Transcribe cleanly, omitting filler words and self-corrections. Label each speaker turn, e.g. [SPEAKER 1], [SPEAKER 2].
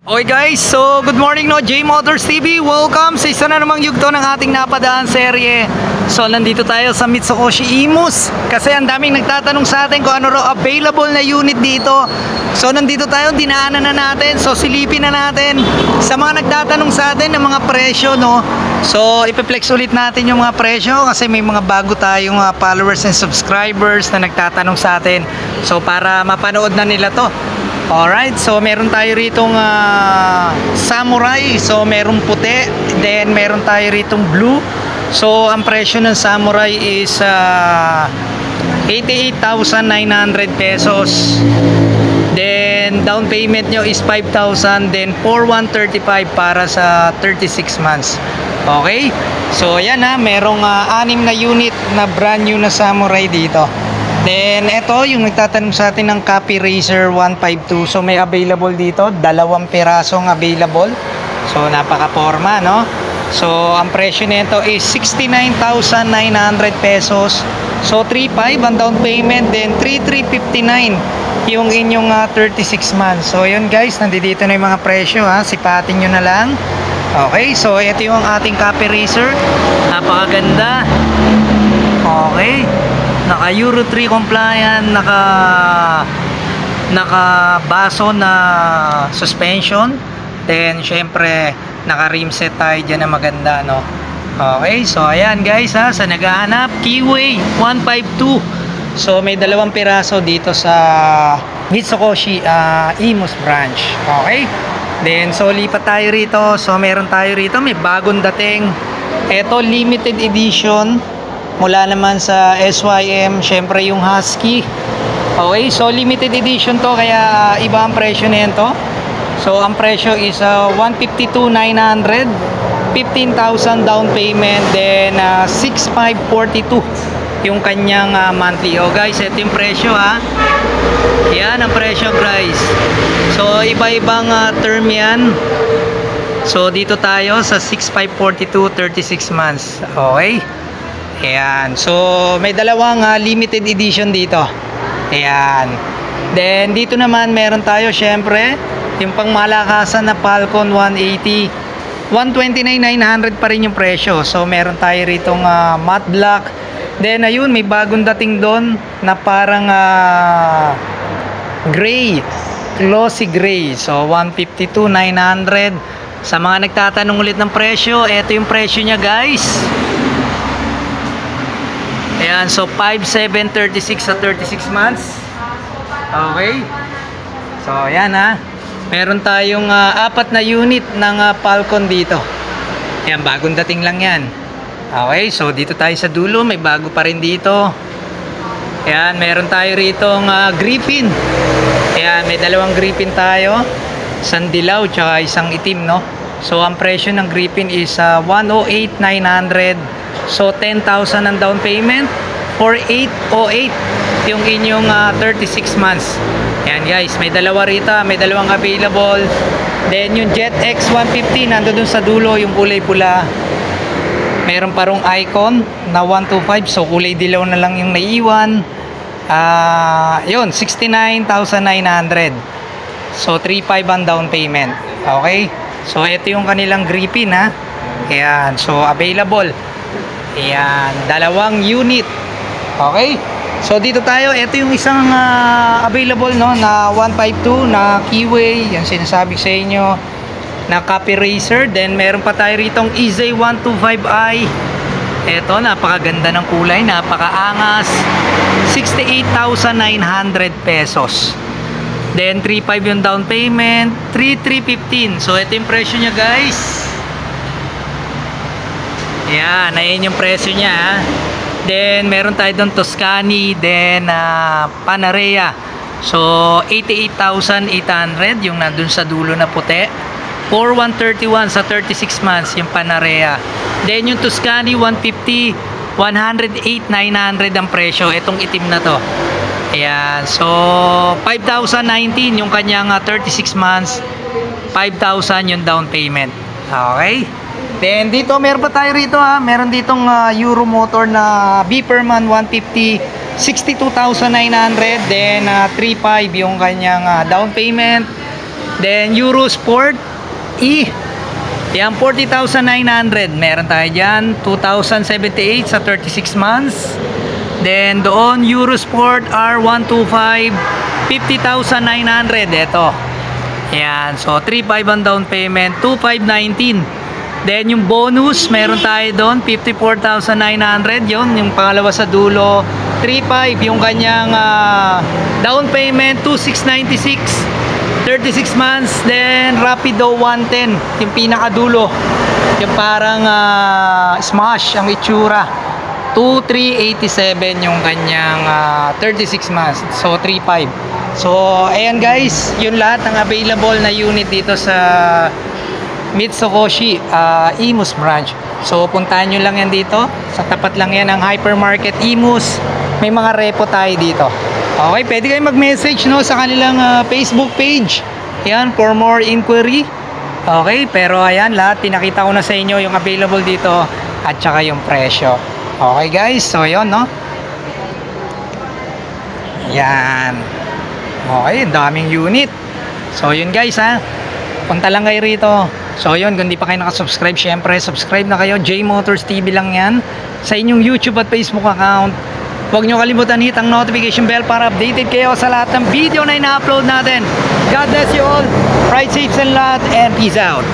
[SPEAKER 1] Okay guys, so good morning no, J Motors TV. Welcome sa isa na namang yugto ng ating napadaan serye. So nandito tayo sa Mitsukoshi Imus kasi ang daming nagtatanong sa atin kung ano raw available na unit dito. So nandito tayo, dinaanan na natin. So silipin na natin sa mga nagtatanong sa atin ng mga presyo no. So ipiplex ulit natin yung mga presyo kasi may mga bago tayong followers and subscribers na nagtatanong sa atin. So para mapanood na nila to. Alright, so meron tayo ritong Samurai. So meron puti, then meron tayo ritong blue. So ang presyo ng Samurai is 88,900 pesos. Then down payment nyo is 5,000. Then 4,135 para sa 36 months. Okay, so yan merong 6 na unit na brand new na Samurai dito. Then ito yung nagtatanong sa atin ng Copy Racer 152. So may available dito, 2 pirasong available. So napaka-forma no. So ang presyo nito is 69,900 pesos. So 3,500 ang down payment, then 3,359 yung inyong 36 months. So yun guys, nandito na yung mga presyo sipatin nyo na lang. Okay, so ito yung ating Copy Racer. Napakaganda. Okay, naka Euro 3 compliant, naka baso na suspension, then syempre naka rim set tayo dyan na maganda no. Okay, so ayan guys sa naghahanap, Keyway 152. So may 2 piraso dito sa Mitsukoshi Imus branch. Okay, then so lipat tayo rito. So meron tayo rito, may bagong dating, eto limited edition mula naman sa SYM, syempre yung Husky. Okay, so limited edition to kaya iba ang presyo nito. So ang presyo is 152,900, 15,000 down payment, then 6,542 yung kanyang monthly. Oh guys, ito yung presyo yan ang presyo guys. So iba-ibang term yan. So dito tayo sa 6,542, 36 months. Okay, ayan, so may dalawang limited edition dito. Ayan, then dito naman meron tayo syempre yung pangmalakasan na Falcon 180, 129,900 pa rin yung presyo. So meron tayo ritong matte black. Then ayun, may bagong dating doon na parang gray, glossy gray. So 152,900. Sa mga nagtatanong ulit ng presyo, ito yung presyo niya guys. Ayan, so 5,736 sa 36 months. Okay, so ayan meron tayong 4 na unit ng Falcon dito. Ayan, bagong dating lang yan. Okay, so dito tayo sa dulo, may bago pa rin dito. Ayan, meron tayo ritong Griffin. Ayan, may 2 Griffin tayo, isang dilaw tsaka isang itim no. So ang presyo ng Griffin is 108,900. So 10,000 ang down payment, 4,808 yung inyong 36 months. Ayan guys, may 2 rito, may 2 available. Then yung Jet X 150 nandoon sa dulo, yung kulay pula. Meron parong Icon na 125, so kulay dilaw na lang yung naiiwan. Yun, 69,900. So 3,500 ang down payment. Okay, so ito yung kanilang Griffin Ayan, so available. Ayan, 2 unit. Okay, so dito tayo, ito yung isang available no na 152 na Keyway, yan sinasabi sa inyo, na Copy Racer. Then meron pa tayo ritong EZ125i. Ito, napakaganda ng kulay, napakaangas, 68,900 pesos. Then 3,500 yung down payment, 3,315. So ito yung presyo niya guys. Ayan, ayan yung presyo niya Then meron tayo doon Tuscany, then Panarea. So 88,800 yung nandun sa dulo na puti. 4,131 sa 36 months yung Panarea. Then yung Tuscany 150, 108,900 ang presyo. Itong itim na to. Ayan, so 5,019 yung kanyang 36 months, 5,000 yung down payment. Okay. Then dito meron pa tayo rito meron ditong Euro motor na Beeperman 150, 62,900. Then 3,500 yung kanyang down payment, Then Eurosport E, yan 40,900. Meron tayo dyan 2,078 sa 36 months. Then doon Eurosport R125 50,900. Ito, yan, so 3,500 ang down payment, 2,519. Then yung bonus, meron tayo doon 54,900. Yun, yung pangalawa sa dulo, 3,500 yung kanyang down payment, 2,696 36 months. Then Rapido 110, yung pinakadulo, yung parang smash ang itsura, 2,387 yung kanyang 36 months, so 3,500. So ayan guys, yun lahat ng available na unit dito sa Mitsukoshi Imus branch. So puntahan nyo lang yan dito, sa tapat lang yan ng hypermarket Imus. May mga repo tayo dito. Okay, pwede kayo mag-message no sa kanilang Facebook page, yan, for more inquiry. Okay, pero ayan, lahat pinakita ko na sa inyo yung available dito at saka yung presyo. Okay guys, so yun no, yan. Okay, daming unit. So yun guys ha, punta lang kayo rito. So yun, kung di pa kayo nakasubscribe, syempre subscribe na kayo. J Motors TV lang yan sa inyong YouTube at Facebook account. Huwag nyo kalimutan hit ang notification bell para updated kayo sa lahat ng video na ina-upload natin. God bless you all, ride safe sa lahat, and peace out.